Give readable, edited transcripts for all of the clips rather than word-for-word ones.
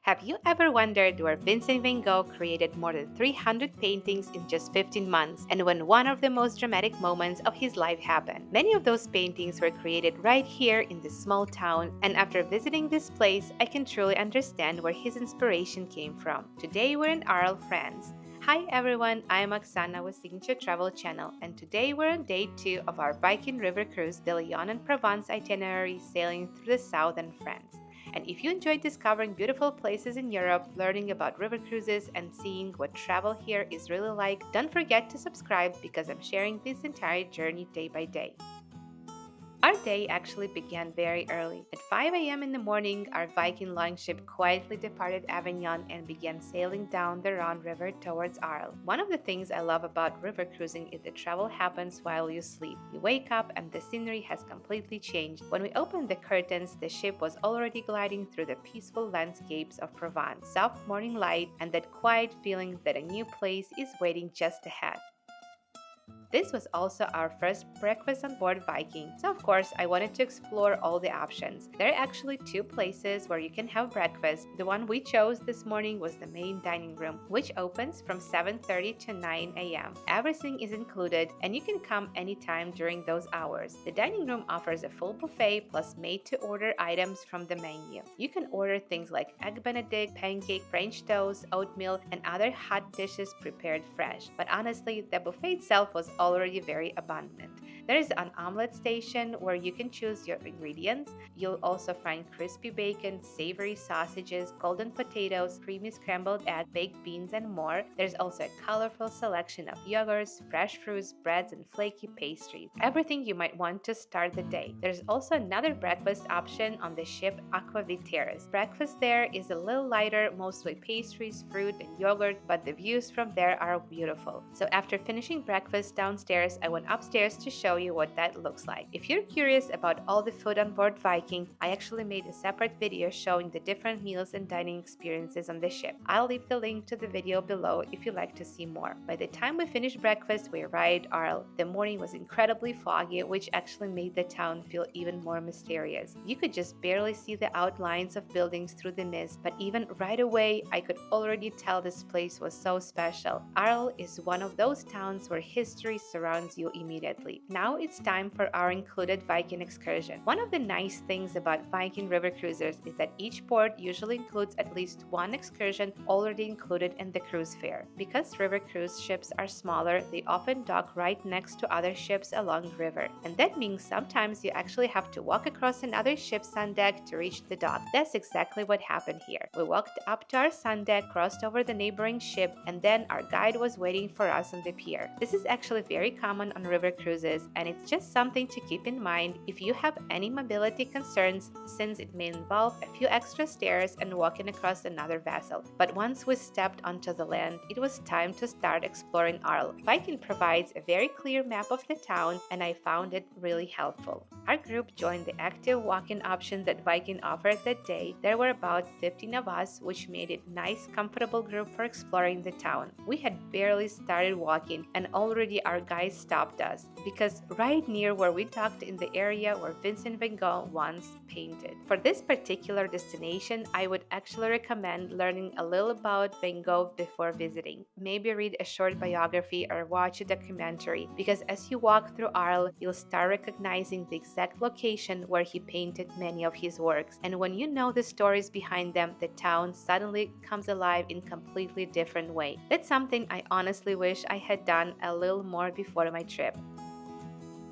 Have you ever wondered where Vincent van Gogh created more than 300 paintings in just 15 months and when one of the most dramatic moments of his life happened? Many of those paintings were created right here in this small town, and after visiting this place, I can truly understand where his inspiration came from. Today we're in Arles, France. Hi everyone, I'm Oksana with Signature Travel Channel, and today we're on day 2 of our Viking River Cruise, the Lyon Provence itinerary sailing through the southern France. And if you enjoyed discovering beautiful places in Europe, learning about river cruises, and seeing what travel here is really like, don't forget to subscribe because I'm sharing this entire journey day by day. Our day actually began very early. At 5 a.m. in the morning, our Viking longship quietly departed Avignon and began sailing down the Rhône River towards Arles. One of the things I love about river cruising is that travel happens while you sleep. You wake up and the scenery has completely changed. When we opened the curtains, the ship was already gliding through the peaceful landscapes of Provence, soft morning light, and that quiet feeling that a new place is waiting just ahead. This was also our first breakfast on board Viking, so of course I wanted to explore all the options. There are actually 2 places where you can have breakfast. The one we chose this morning was the main dining room, which opens from 7:30 to 9 a.m. Everything is included and you can come anytime during those hours. The dining room offers a full buffet plus made-to-order items from the menu. You can order things like egg benedict, pancake, French toast, oatmeal, and other hot dishes prepared fresh. But honestly, the buffet itself was already very abundant. There is an omelette station where you can choose your ingredients. You'll also find crispy bacon, savory sausages, golden potatoes, creamy scrambled egg, baked beans, and more. There's also a colorful selection of yogurts, fresh fruits, breads, and flaky pastries. Everything you might want to start the day. There's also another breakfast option on the ship, Amphitheatre. Breakfast there is a little lighter, mostly pastries, fruit, and yogurt, but the views from there are beautiful. So after finishing breakfast downstairs, I went upstairs to show you what that looks like. If you're curious about all the food on board Viking, I actually made a separate video showing the different meals and dining experiences on the ship. I'll leave the link to the video below if you'd like to see more. By the time we finished breakfast, we arrived at Arles. The morning was incredibly foggy, which actually made the town feel even more mysterious. You could just barely see the outlines of buildings through the mist, but even right away, I could already tell this place was so special. Arles is one of those towns where history surrounds you immediately. Now it's time for our included Viking excursion. One of the nice things about Viking River Cruises is that each port usually includes at least one excursion already included in the cruise fare. Because river cruise ships are smaller, they often dock right next to other ships along the river. And that means sometimes you actually have to walk across another ship's sun deck to reach the dock. That's exactly what happened here. We walked up to our sun deck, crossed over the neighboring ship, and then our guide was waiting for us on the pier. This is actually very common on river cruises, and it's just something to keep in mind if you have any mobility concerns, since it may involve a few extra stairs and walking across another vessel. But once we stepped onto the land, it was time to start exploring Arles. Viking provides a very clear map of the town, and I found it really helpful. Our group joined the active walk-in option that Viking offered that day. There were about 15 of us, which made it a nice, comfortable group for exploring the town. We had barely started walking, and already our guide stopped us, because right near where we docked in the area where Vincent van Gogh once painted. For this particular destination, I would actually recommend learning a little about Van Gogh before visiting. Maybe read a short biography or watch a documentary, because as you walk through Arles, you'll start recognizing the exact location where he painted many of his works. And when you know the stories behind them, the town suddenly comes alive in a completely different way. That's something I honestly wish I had done a little more before my trip.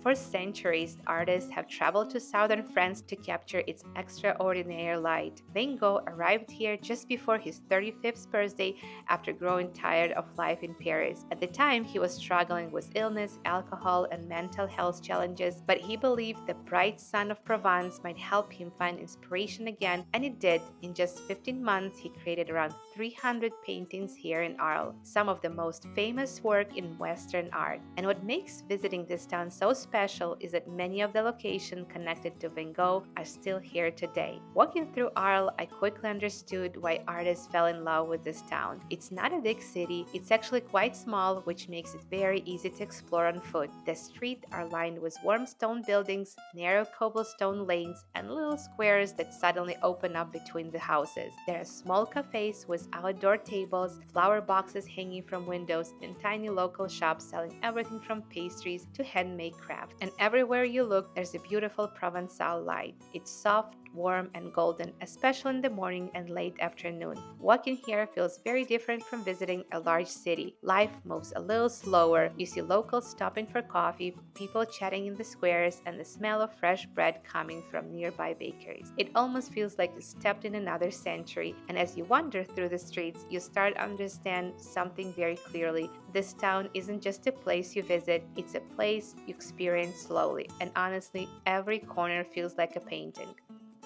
For centuries, artists have traveled to southern France to capture its extraordinary light. Van Gogh arrived here just before his 35th birthday after growing tired of life in Paris. At the time, he was struggling with illness, alcohol, and mental health challenges, but he believed the bright sun of Provence might help him find inspiration again, and it did. In just 15 months, he created around 300 paintings here in Arles, some of the most famous work in Western art. And what makes visiting this town so special special is that many of the locations connected to Van Gogh are still here today. Walking through Arles, I quickly understood why artists fell in love with this town. It's not a big city, it's actually quite small, which makes it very easy to explore on foot. The streets are lined with warm stone buildings, narrow cobblestone lanes, and little squares that suddenly open up between the houses. There are small cafes with outdoor tables, flower boxes hanging from windows, and tiny local shops selling everything from pastries to handmade crafts. And everywhere you look, there's a beautiful Provençal light. It's soft, warm, and golden, especially in the morning and late afternoon. Walking here feels very different from visiting a large city. Life moves a little slower. You see locals stopping for coffee, people chatting in the squares, and the smell of fresh bread coming from nearby bakeries. It almost feels like you stepped in another century, and as you wander through the streets, you start to understand something very clearly. This town isn't just a place you visit, it's a place you experience slowly, and honestly, every corner feels like a painting.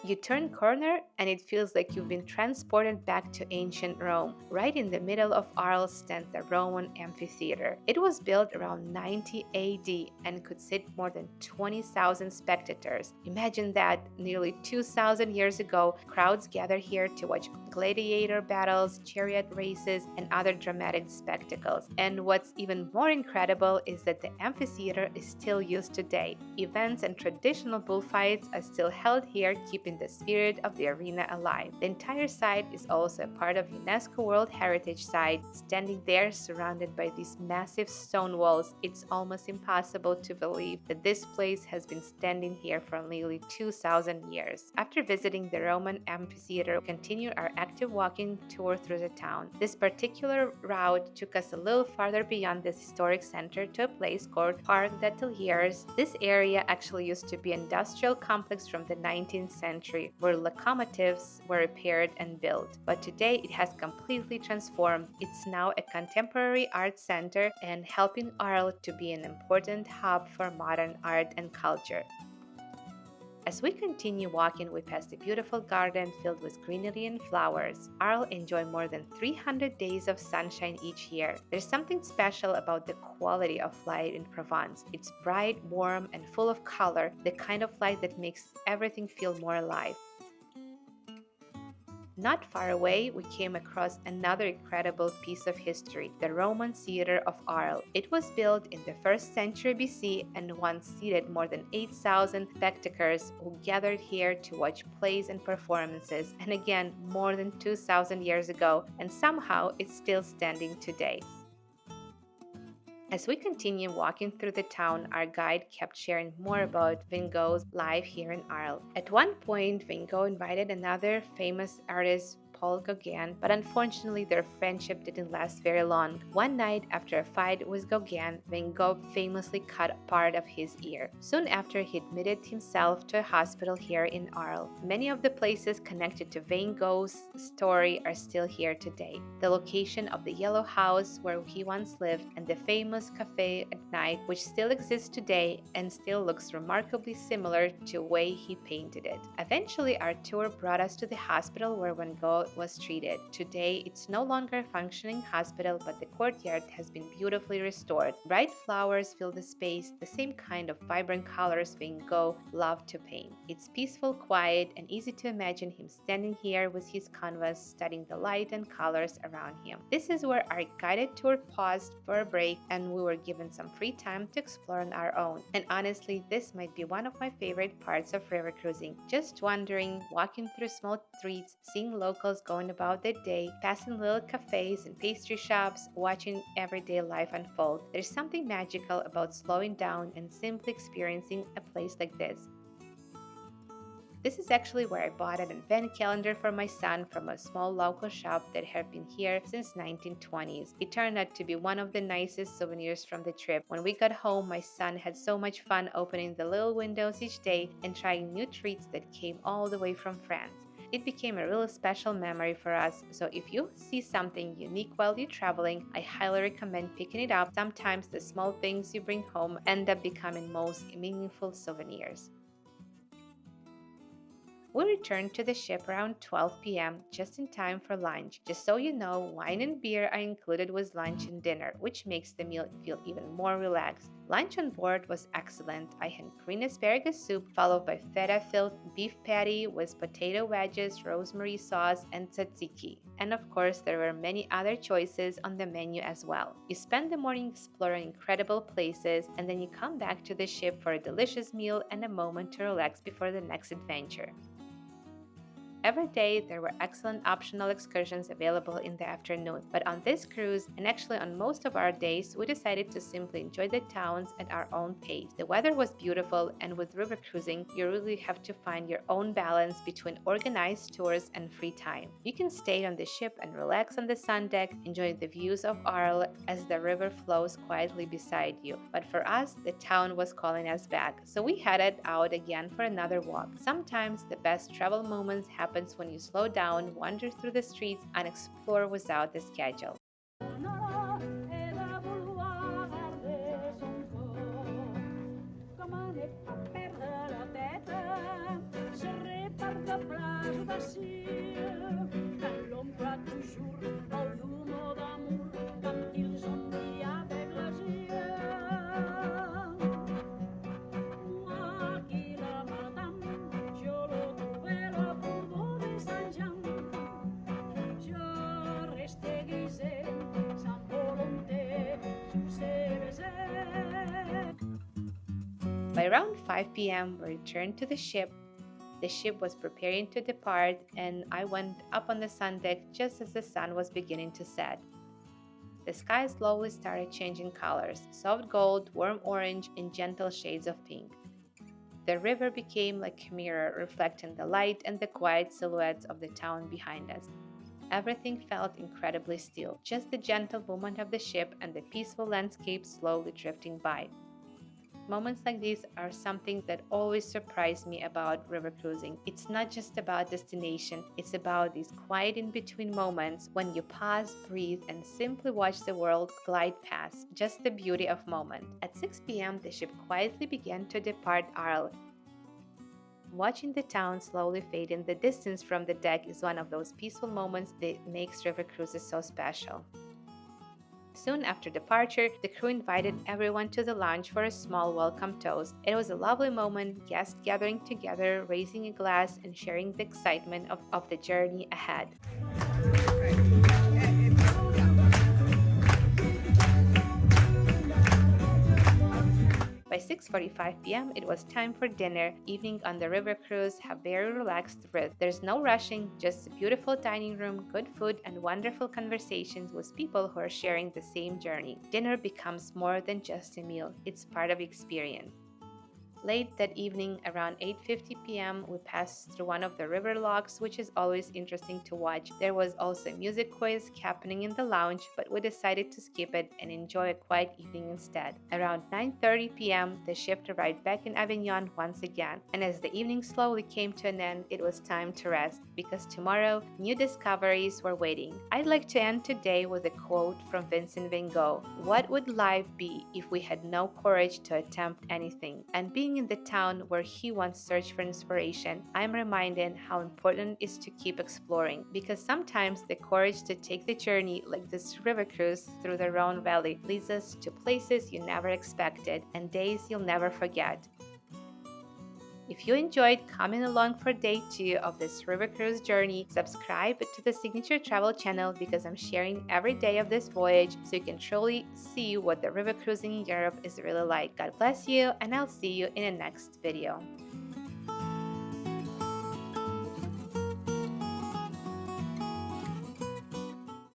You turn corner and it feels like you've been transported back to ancient Rome. Right in the middle of Arles stands the Roman Amphitheatre. It was built around 90 AD and could sit more than 20,000 spectators. Imagine that, nearly 2,000 years ago, crowds gathered here to watch gladiator battles, chariot races, and other dramatic spectacles. And what's even more incredible is that the amphitheater is still used today. Events and traditional bullfights are still held here, keeping the spirit of the arena alive. The entire site is also a part of UNESCO World Heritage Site. Standing there surrounded by these massive stone walls, it's almost impossible to believe that this place has been standing here for nearly 2,000 years. After visiting the Roman Amphitheatre, we continued our active walking tour through the town. This particular route took us a little farther beyond this historic center to a place called Parc des Tuileries. This area actually used to be an industrial complex from the 19th century where locomotives were repaired and built. But today it has completely transformed. It's now a contemporary art center and helping Arles to be an important hub for modern art and culture. As we continue walking, we pass a beautiful garden filled with greenery and flowers. Arles enjoys more than 300 days of sunshine each year. There's something special about the quality of light in Provence. It's bright, warm, and full of color, the kind of light that makes everything feel more alive. Not far away, we came across another incredible piece of history, the Roman Theatre of Arles. It was built in the 1st century BC and once seated more than 8,000 spectators who gathered here to watch plays and performances, and again, more than 2,000 years ago, and somehow it's still standing today. As we continue walking through the town, our guide kept sharing more about Van Gogh's life here in Arles. At one point, Van Gogh invited another famous artist, Paul Gauguin, but unfortunately their friendship didn't last very long. One night, after a fight with Gauguin, Van Gogh famously cut part of his ear. Soon after, he admitted himself to a hospital here in Arles. Many of the places connected to Van Gogh's story are still here today. The location of the yellow house where he once lived and the famous café at night, which still exists today and still looks remarkably similar to the way he painted it. Eventually, our tour brought us to the hospital where Van Gogh was treated. Today, it's no longer a functioning hospital, but the courtyard has been beautifully restored. Bright flowers fill the space, the same kind of vibrant colors Van Gogh loved to paint. It's peaceful, quiet, and easy to imagine him standing here with his canvas, studying the light and colors around him. This is where our guided tour paused for a break, and we were given some free time to explore on our own. And honestly, this might be one of my favorite parts of river cruising. Just wandering, walking through small streets, seeing locals going about their day, passing little cafes and pastry shops, watching everyday life unfold. There's something magical about slowing down and simply experiencing a place like this. This is actually where I bought an advent calendar for my son from a small local shop that had been here since 1920s. It turned out to be one of the nicest souvenirs from the trip. When we got home, my son had so much fun opening the little windows each day and trying new treats that came all the way from France. It became a really special memory for us, so if you see something unique while you're traveling, I highly recommend picking it up. Sometimes the small things you bring home end up becoming most meaningful souvenirs. We returned to the ship around 12 p.m. just in time for lunch. Just so you know, wine and beer are included with lunch and dinner, which makes the meal feel even more relaxed. Lunch on board was excellent. I had green asparagus soup followed by feta-filled beef patty with potato wedges, rosemary sauce, and tzatziki. And of course, there were many other choices on the menu as well. You spend the morning exploring incredible places, and then you come back to the ship for a delicious meal and a moment to relax before the next adventure. Every day, there were excellent optional excursions available in the afternoon, but on this cruise, and actually on most of our days, we decided to simply enjoy the towns at our own pace. The weather was beautiful, and with river cruising, you really have to find your own balance between organized tours and free time. You can stay on the ship and relax on the sun deck, enjoying the views of Arles as the river flows quietly beside you. But for us, the town was calling us back, so we headed out again for another walk. Sometimes the best travel moments happen when you slow down, wander through the streets, and explore without the schedule. By around 5 p.m., we returned to the ship. The ship was preparing to depart, and I went up on the sun deck just as the sun was beginning to set. The sky slowly started changing colors: soft gold, warm orange, and gentle shades of pink. The river became like a mirror, reflecting the light and the quiet silhouettes of the town behind us. Everything felt incredibly still, just the gentle movement of the ship and the peaceful landscape slowly drifting by. Moments like these are something that always surprise me about river cruising. It's not just about destination, it's about these quiet in-between moments when you pause, breathe, and simply watch the world glide past. Just the beauty of moment. At 6 p.m., the ship quietly began to depart Arles. Watching the town slowly fade in the distance from the deck is one of those peaceful moments that makes river cruises so special. Soon after departure, the crew invited everyone to the lounge for a small welcome toast. It was a lovely moment, guests gathering together, raising a glass, and sharing the excitement of the journey ahead. By 6:45 p.m., it was time for dinner. Evening on the river cruise have very relaxed rhythm. There's no rushing, just a beautiful dining room, good food, and wonderful conversations with people who are sharing the same journey. Dinner becomes more than just a meal, it's part of the experience. Late that evening, around 8:50 p.m., we passed through one of the river locks, which is always interesting to watch. There was also a music quiz happening in the lounge, but we decided to skip it and enjoy a quiet evening instead. Around 9:30 p.m., the ship arrived back in Avignon once again, and as the evening slowly came to an end, it was time to rest, because tomorrow, new discoveries were waiting. I'd like to end today with a quote from Vincent van Gogh: "What would life be if we had no courage to attempt anything?" And being in the town where he once searched for inspiration, I'm reminded how important it is to keep exploring, because sometimes the courage to take the journey, like this river cruise through the Rhône Valley, leads us to places you never expected and days you'll never forget. If you enjoyed coming along for day 2 of this river cruise journey, subscribe to the Signature Travel channel, because I'm sharing every day of this voyage so you can truly see what the river cruising in Europe is really like. God bless you, and I'll see you in the next video.